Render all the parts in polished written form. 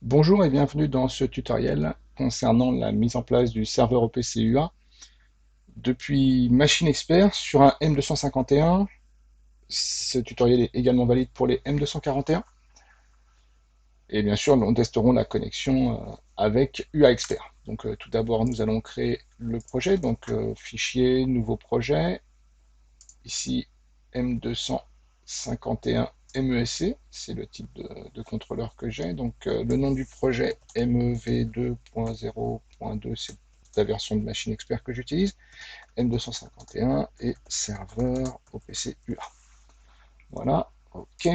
Bonjour et bienvenue dans ce tutoriel concernant la mise en place du serveur OPC UA depuis Machine Expert sur un M251. Ce tutoriel est également valide pour les M241. Et bien sûr, nous testerons la connexion avec UA Expert. Donc tout d'abord, nous allons créer le projet. Donc fichier, nouveau projet. Ici, M251 MESC, c'est le type de contrôleur que j'ai. Donc le nom du projet MEV2.0.2, c'est la version de Machine Expert que j'utilise. M251 et serveur OPC UA. Voilà, ok.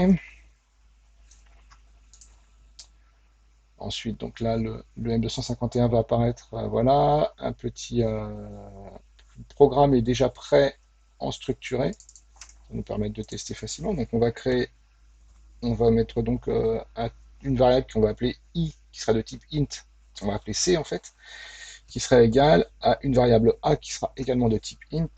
Ensuite, donc là, le M251 va apparaître. Voilà, un petit programme est déjà prêt en structuré. Ça va nous permettre de tester facilement. Donc on va mettre donc une variable qu'on va appeler i, qui sera de type int, on va appeler c en fait, qui sera égale à une variable a qui sera également de type int,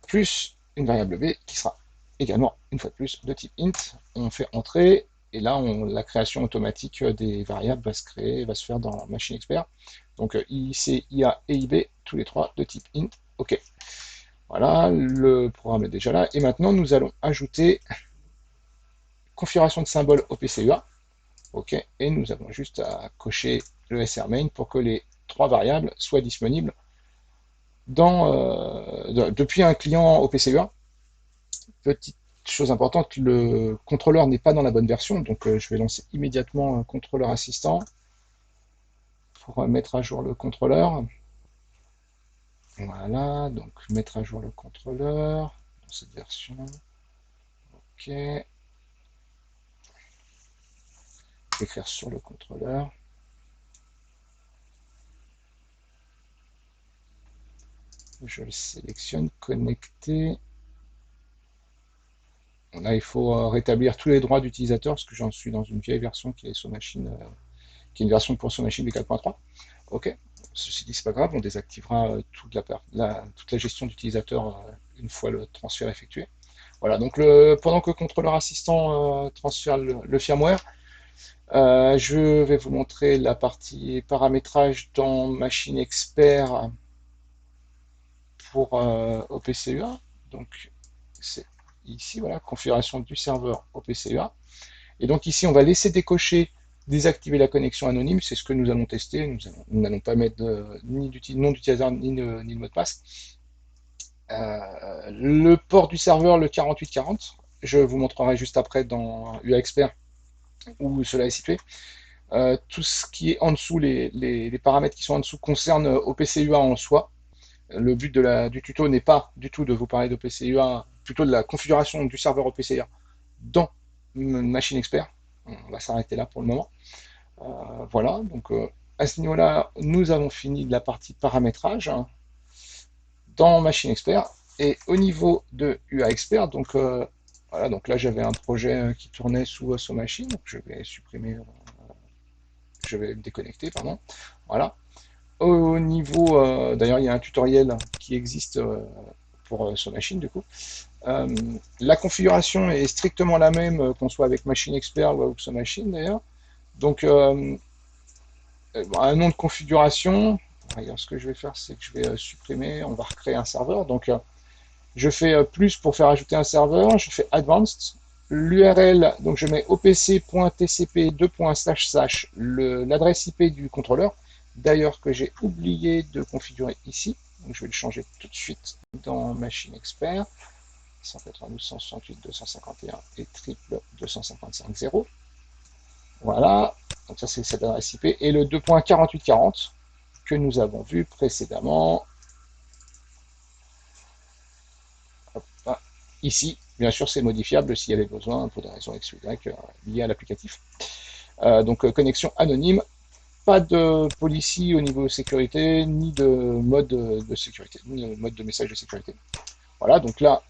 plus une variable b qui sera également, une fois de plus, de type int. On fait entrer, et là, la création automatique des variables va se créer, va se faire dans Machine Expert. Donc IC, IA et IB, tous les trois de type int. OK. Voilà, le programme est déjà là. Et maintenant, nous allons ajouter configuration de symbole OPCUA. OK. Et nous avons juste à cocher le SR main pour que les trois variables soient disponibles depuis un client OPCUA. Petite chose importante, le contrôleur n'est pas dans la bonne version, donc je vais lancer immédiatement un contrôleur assistant pour mettre à jour le contrôleur. Voilà, donc mettre à jour le contrôleur dans cette version. OK. Écrire sur le contrôleur. Je le sélectionne, connecter. Là, il faut rétablir tous les droits d'utilisateur parce que j'en suis dans une vieille version qui est sur machine, qui est une version pour sur machine v 4.3. OK. Ceci dit, c'est pas grave, on désactivera toute la gestion d'utilisateur une fois le transfert effectué. Voilà, donc pendant que le contrôleur assistant transfère le firmware, je vais vous montrer la partie paramétrage dans Machine Expert pour OPCUA. Donc c'est ici, voilà, configuration du serveur OPCUA. Et donc ici, on va laisser décocher désactiver la connexion anonyme, c'est ce que nous allons tester. Nous n'allons pas mettre ni nom d'utilisateur ni de mot de passe. Le port du serveur, le 4840, je vous montrerai juste après dans UA Expert où cela est situé. Tout ce qui est en dessous, les paramètres qui sont en dessous concernent OPCUA en soi. Le but du tuto n'est pas du tout de vous parler d'OPCUA, plutôt de la configuration du serveur OPCUA dans Machine Expert. On va s'arrêter là pour le moment. Voilà, donc à ce niveau-là, nous avons fini de la partie paramétrage dans Machine Expert. Et au niveau de UA Expert, donc voilà, donc là j'avais un projet qui tournait sous machine, donc je vais supprimer, je vais me déconnecter, pardon. Voilà. Au niveau, d'ailleurs il y a un tutoriel qui existe pour machine du coup. La configuration est strictement la même qu'on soit avec Machine Expert ou avec machine d'ailleurs. Donc un nom de configuration. Regarde, ce que je vais faire, c'est que je vais supprimer, on va recréer un serveur. Donc je fais plus pour faire ajouter un serveur, je fais advanced. L'URL, donc je mets opc.tcp l'adresse IP du contrôleur, d'ailleurs que j'ai oublié de configurer ici. Donc je vais le changer tout de suite dans Machine Expert. 192, 168, 251 et triple 255.0. Voilà, donc ça c'est cette adresse IP. Et le 2.4840 que nous avons vu précédemment. Hop, là, ici, bien sûr, c'est modifiable s'il y avait besoin pour des raisons X ou Y liées à l'applicatif. Donc connexion anonyme, pas de policy au niveau sécurité, ni de mode de sécurité, ni de mode de message de sécurité. Voilà, donc là,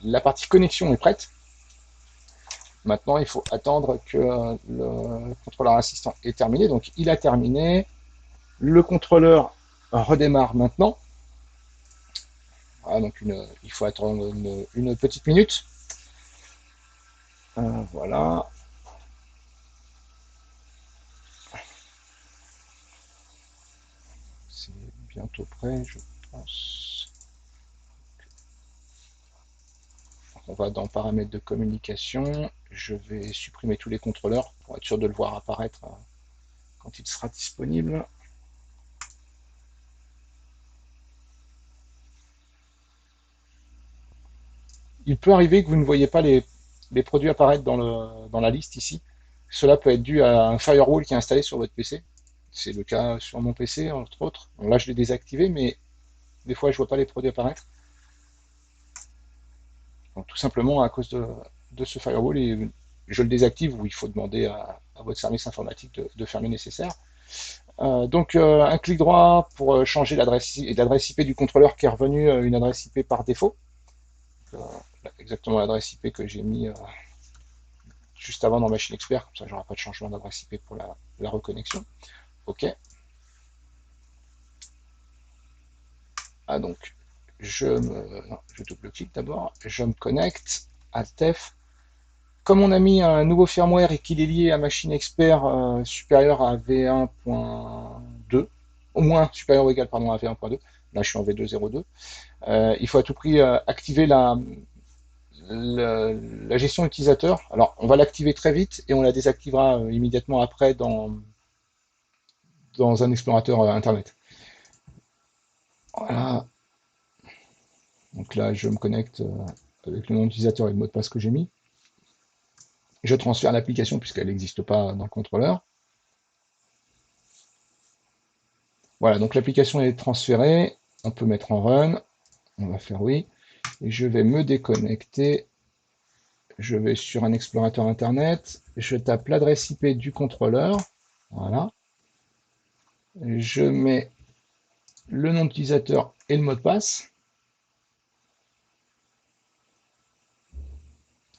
la partie connexion est prête. Maintenant, il faut attendre que le contrôleur assistant est terminé. Donc, il a terminé. Le contrôleur redémarre maintenant. Voilà, donc il faut attendre une petite minute. Voilà. bientôt prêt, je pense. On va dans paramètres de communication. Je vais supprimer tous les contrôleurs pour être sûr de le voir apparaître quand il sera disponible. Il peut arriver que vous ne voyez pas les produits apparaître dans la liste ici. Cela peut être dû à un firewall qui est installé sur votre PC. C'est le cas sur mon PC, entre autres. Bon, là, je l'ai désactivé, mais des fois, je ne vois pas les produits apparaître. Donc, tout simplement à cause de ce firewall, et je le désactive, ou il faut demander à votre service informatique de faire le nécessaire. Donc, un clic droit pour changer l'adresse IP du contrôleur qui est revenu une adresse IP par défaut. Euh, Exactement l'adresse IP que j'ai mis juste avant dans Machine Expert, comme ça j'aurai pas de changement d'adresse IP pour la reconnexion. OK. Ah donc, je double-clique d'abord, je me connecte, Alt-F. Comme on a mis un nouveau firmware et qu'il est lié à Machine Expert supérieur à V1.2, au moins supérieur ou égal pardon, à V1.2, là je suis en V2.02, il faut à tout prix activer la gestion utilisateur. Alors, on va l'activer très vite et on la désactivera immédiatement après dans un explorateur Internet. Voilà. Donc là, je me connecte avec le nom d'utilisateur et le mot de passe que j'ai mis. Je transfère l'application puisqu'elle n'existe pas dans le contrôleur. Voilà, donc l'application est transférée. On peut mettre en run. On va faire oui. Et je vais me déconnecter. Je vais sur un explorateur Internet. Je tape l'adresse IP du contrôleur. Voilà. Je mets le nom d'utilisateur et le mot de passe.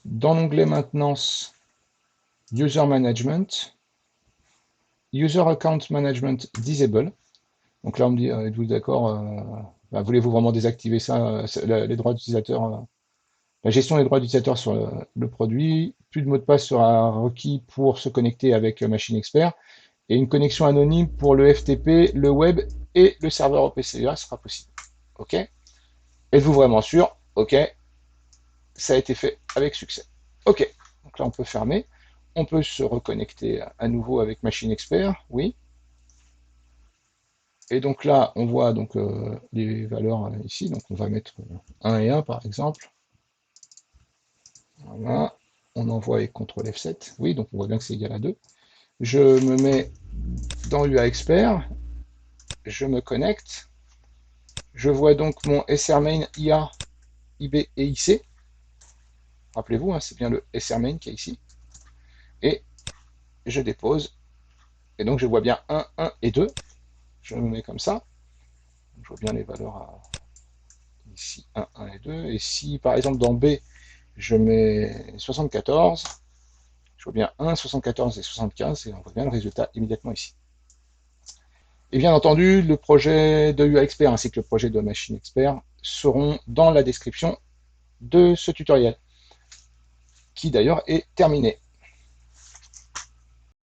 Dans l'onglet maintenance, User Management, User Account Management Disable. Donc là, on me dit, êtes-vous d'accord voulez-vous vraiment désactiver ça, les droits d'utilisateur, la gestion des droits d'utilisateur sur le produit, plus de mot de passe sera requis pour se connecter avec Machine Expert, et une connexion anonyme pour le FTP, le web et le serveur OPC sera possible. OK? Êtes-vous vraiment sûr? OK. Ça a été fait avec succès. OK. Donc là, on peut fermer. On peut se reconnecter à nouveau avec Machine Expert. Oui. Et donc là, on voit donc les valeurs ici. Donc on va mettre 1 et 1 par exemple. Voilà. On envoie avec CTRL F7. Oui, donc on voit bien que c'est égal à 2. Je me mets dans UA Expert. Je me connecte. Je vois donc mon SRMain IA, IB et IC. Rappelez-vous, hein, c'est bien le SRMain qui est ici. Et je dépose. Et donc je vois bien 1, 1 et 2. Je me mets comme ça. Je vois bien les valeurs ici 1, 1 et 2. Et si par exemple dans B, je mets 74, je vois bien 1, 74 et 75 et on voit bien le résultat immédiatement ici. Et bien entendu, le projet de UA Expert ainsi que le projet de Machine Expert seront dans la description de ce tutoriel, qui d'ailleurs est terminé.